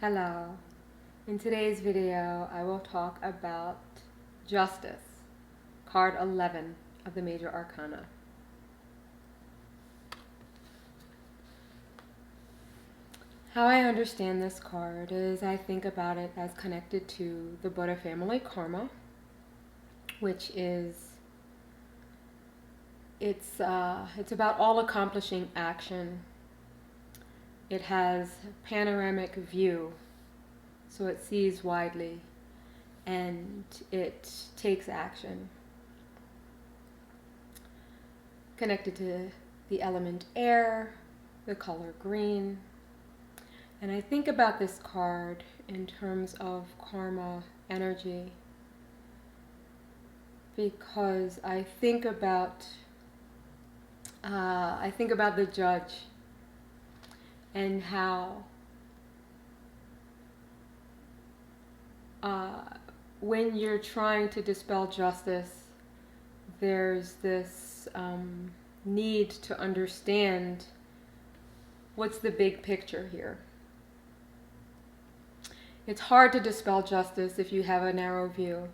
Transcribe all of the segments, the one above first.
Hello. In today's video, I will talk about Justice, card 11 of the Major Arcana. How I understand this card is I think about it as connected to the Buddha family karma, which is it's about all accomplishing action. It has panoramic view, so it sees widely and it takes action. Connected to the element air, the color green. And I think about this card in terms of karma energy because I think about the judge and how when you're trying to dispel justice, there's this need to understand what's the big picture here. It's hard to dispel justice if you have a narrow view,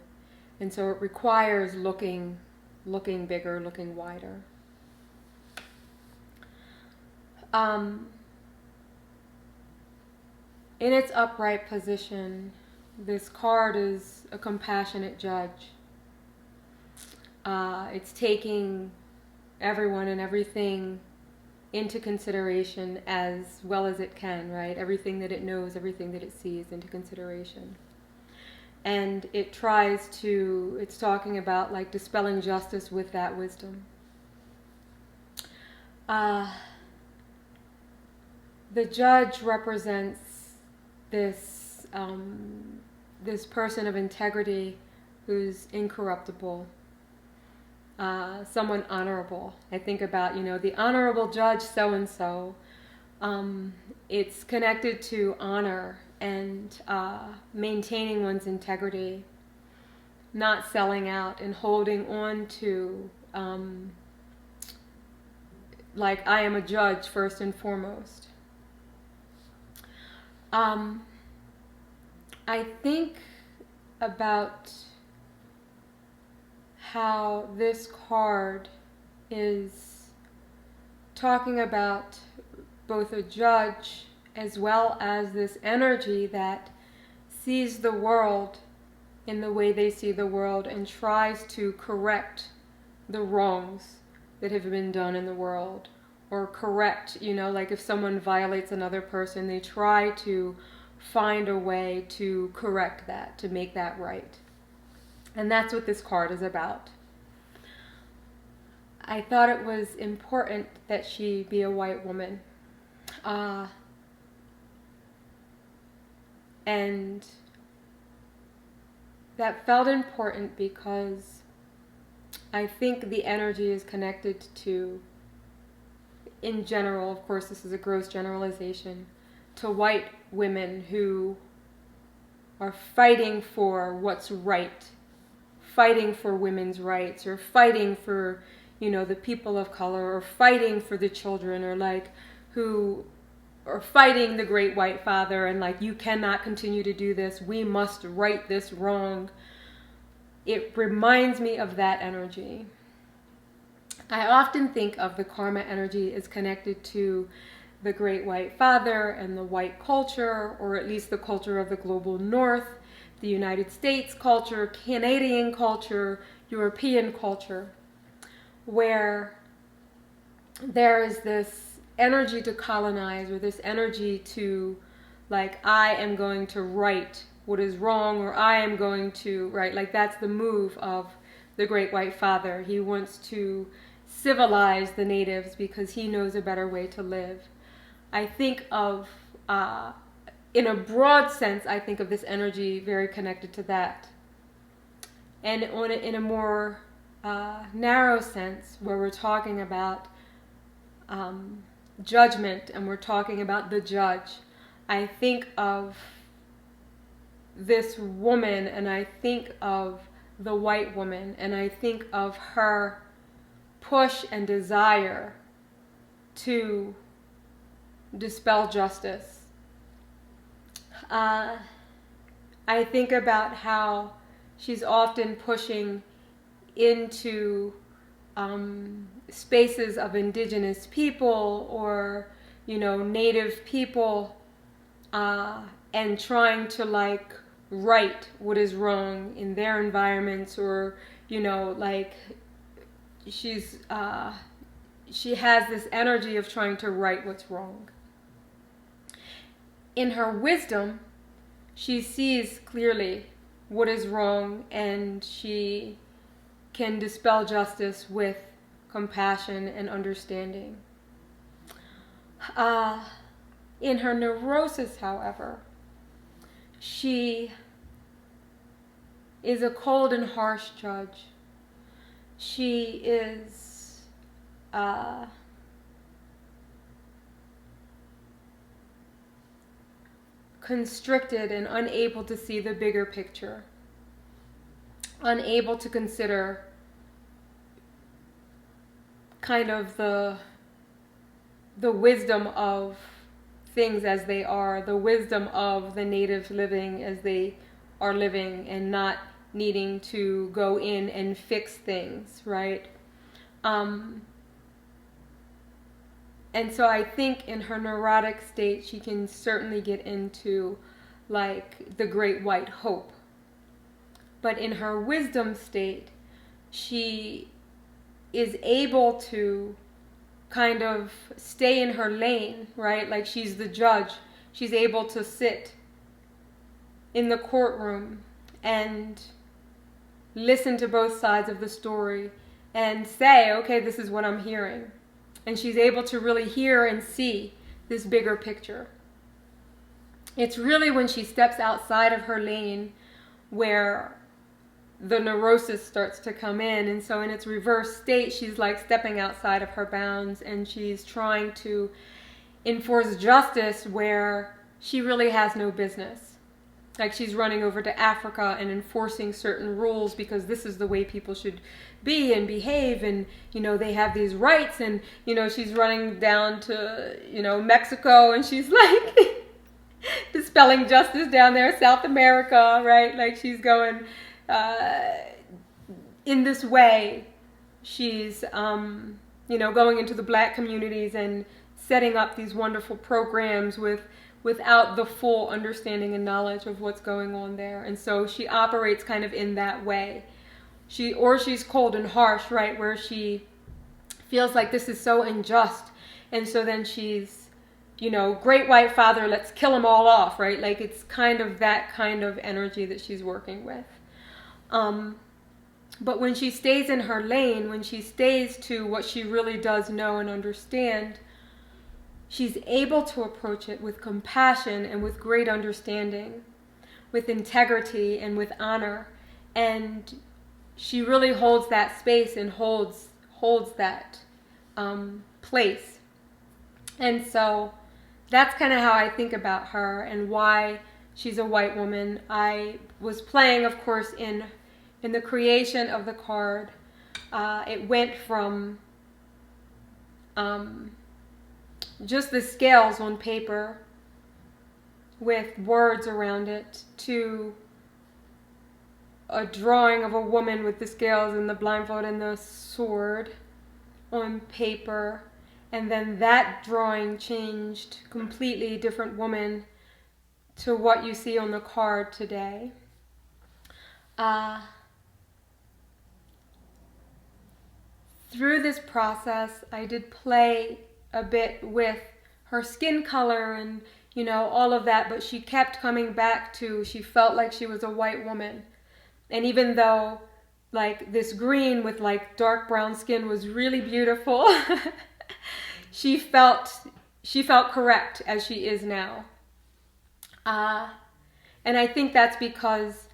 and so it requires looking bigger, looking wider. In its upright position, this card is a compassionate judge. It's taking everyone and everything into consideration as well as it can, right? Everything that it knows, everything that it sees into consideration. And it's talking about like dispelling justice with that wisdom. The judge represents this person of integrity who's incorruptible, someone honorable. I think about, the honorable judge so-and-so. It's connected to honor and maintaining one's integrity, not selling out and holding on to, like, I am a judge first and foremost. I think about how this card is talking about both a judge as well as this energy that sees the world in the way they see the world and tries to correct the wrongs that have been done in the world, or correct, like if someone violates another person, they try to find a way to correct that, to make that right. And that's what this card is about. I thought it was important that she be a white woman. And that felt important because I think the energy is connected to, in general, of course this is a gross generalization, to white women who are fighting for what's right, fighting for women's rights, or fighting for, the people of color, or fighting for the children, or like who are fighting the great white father and like, you cannot continue to do this, we must right this wrong. It reminds me of that energy. I often think of the karma energy as connected to the great white father and the white culture, or at least the culture of the global north, the United States culture, Canadian culture, European culture, where there is this energy to colonize, or this energy to, like, I am going to right what is wrong, or I am going to, right, like that's the move of the great white father. He wants to civilize the natives because he knows a better way to live. I think of, in a broad sense, I think of this energy very connected to that. And in a more narrow sense, where we're talking about judgment and we're talking about the judge, I think of this woman and I think of the white woman and I think of her push and desire to dispel justice. Uh, I think about how she's often pushing into spaces of indigenous people or, native people, and trying to like right what is wrong in their environments, or, like she has this energy of trying to right what's wrong. In her wisdom, she sees clearly what is wrong, and she can dispel justice with compassion and understanding. In her neurosis, however, she is a cold and harsh judge. She is constricted and unable to see the bigger picture, unable to consider kind of the wisdom of things as they are, the wisdom of the natives living as they are living, and not needing to go in and fix things, right? And so I think in her neurotic state, she can certainly get into like the great white hope. But in her wisdom state, she is able to kind of stay in her lane, right? Like she's the judge. She's able to sit in the courtroom and listen to both sides of the story and say, okay, this is what I'm hearing. And she's able to really hear and see this bigger picture. It's really when she steps outside of her lane where the neurosis starts to come in. And so in its reverse state, she's like stepping outside of her bounds, and she's trying to enforce justice where she really has no business. Like she's running over to Africa and enforcing certain rules because this is the way people should be and behave, and they have these rights, and she's running down to Mexico, and she's like dispelling justice down there, South America, right? Like she's going in this way. She's going into the black communities and setting up these wonderful programs without the full understanding and knowledge of what's going on there. And so she operates kind of in that way. She's cold and harsh, right, where she feels like this is so unjust. And so then she's, great white father, let's kill them all off, right? Like it's kind of that kind of energy that she's working with. But when she stays in her lane, when she stays to what she really does know and understand, she's able to approach it with compassion and with great understanding, with integrity and with honor. And she really holds that space and holds that place. And so that's kind of how I think about her and why she's a white woman. I was playing, of course, in the creation of the card. It went from just the scales on paper with words around it to a drawing of a woman with the scales and the blindfold and the sword on paper, and then that drawing changed, completely different woman, to what you see on the card today. Through this process, I did play a bit with her skin color and all of that, but she kept coming back to, she felt like she was a white woman. And even though like this green with like dark brown skin was really beautiful, she felt correct as she is now. And I think that's because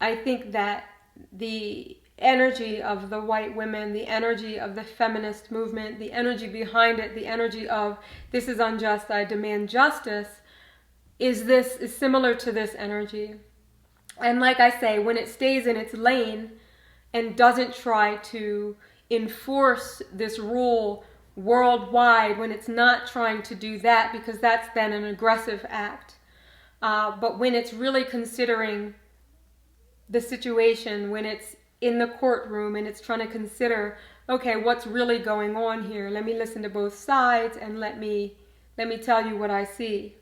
I think that the energy of the white women, the energy of the feminist movement, the energy behind it, the energy of this is unjust, I demand justice, is similar to this energy. And like I say, when it stays in its lane and doesn't try to enforce this rule worldwide, when it's not trying to do that, because that's then an aggressive act, But when it's really considering the situation, when it's in the courtroom and it's trying to consider, okay, what's really going on here? Let me listen to both sides and let me tell you what I see.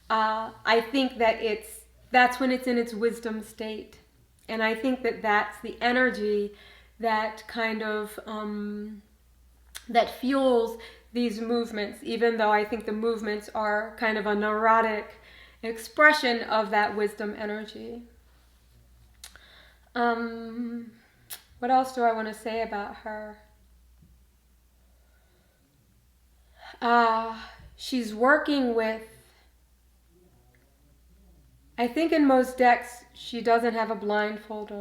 I think that that's when it's in its wisdom state. And I think that that's the energy that kind of, that fuels these movements, even though I think the movements are kind of a neurotic expression of that wisdom energy. What else do I want to say about her? She's working with, I think in most decks, she doesn't have a blindfold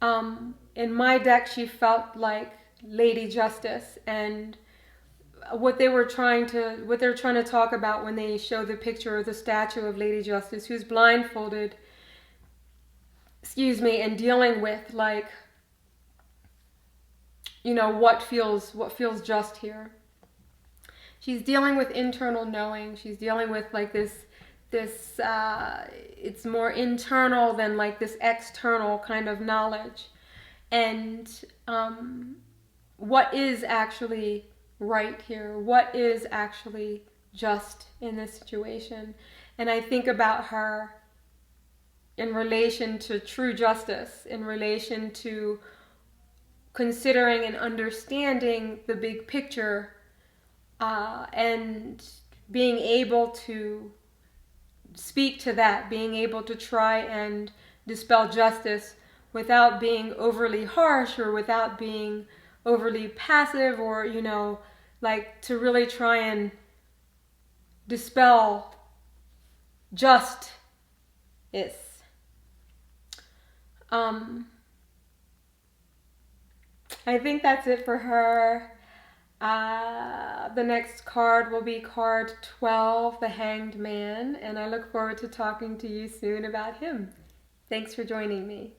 on. In my deck, she felt like Lady Justice, and what they're trying to talk about when they show the picture of the statue of Lady Justice, who's blindfolded, and dealing with, like, what feels just here. She's dealing with internal knowing. She's dealing with like this it's more internal than like this external kind of knowledge. And what is actually right here? What is actually just in this situation? And I think about her in relation to true justice, in relation to considering and understanding the big picture, and being able to speak to that, being able to try and dispel justice without being overly harsh or without being overly passive, or, like to really try and dispel justice. I think that's it for her. The next card will be card 12, the Hanged Man, and I look forward to talking to you soon about him. Thanks for joining me.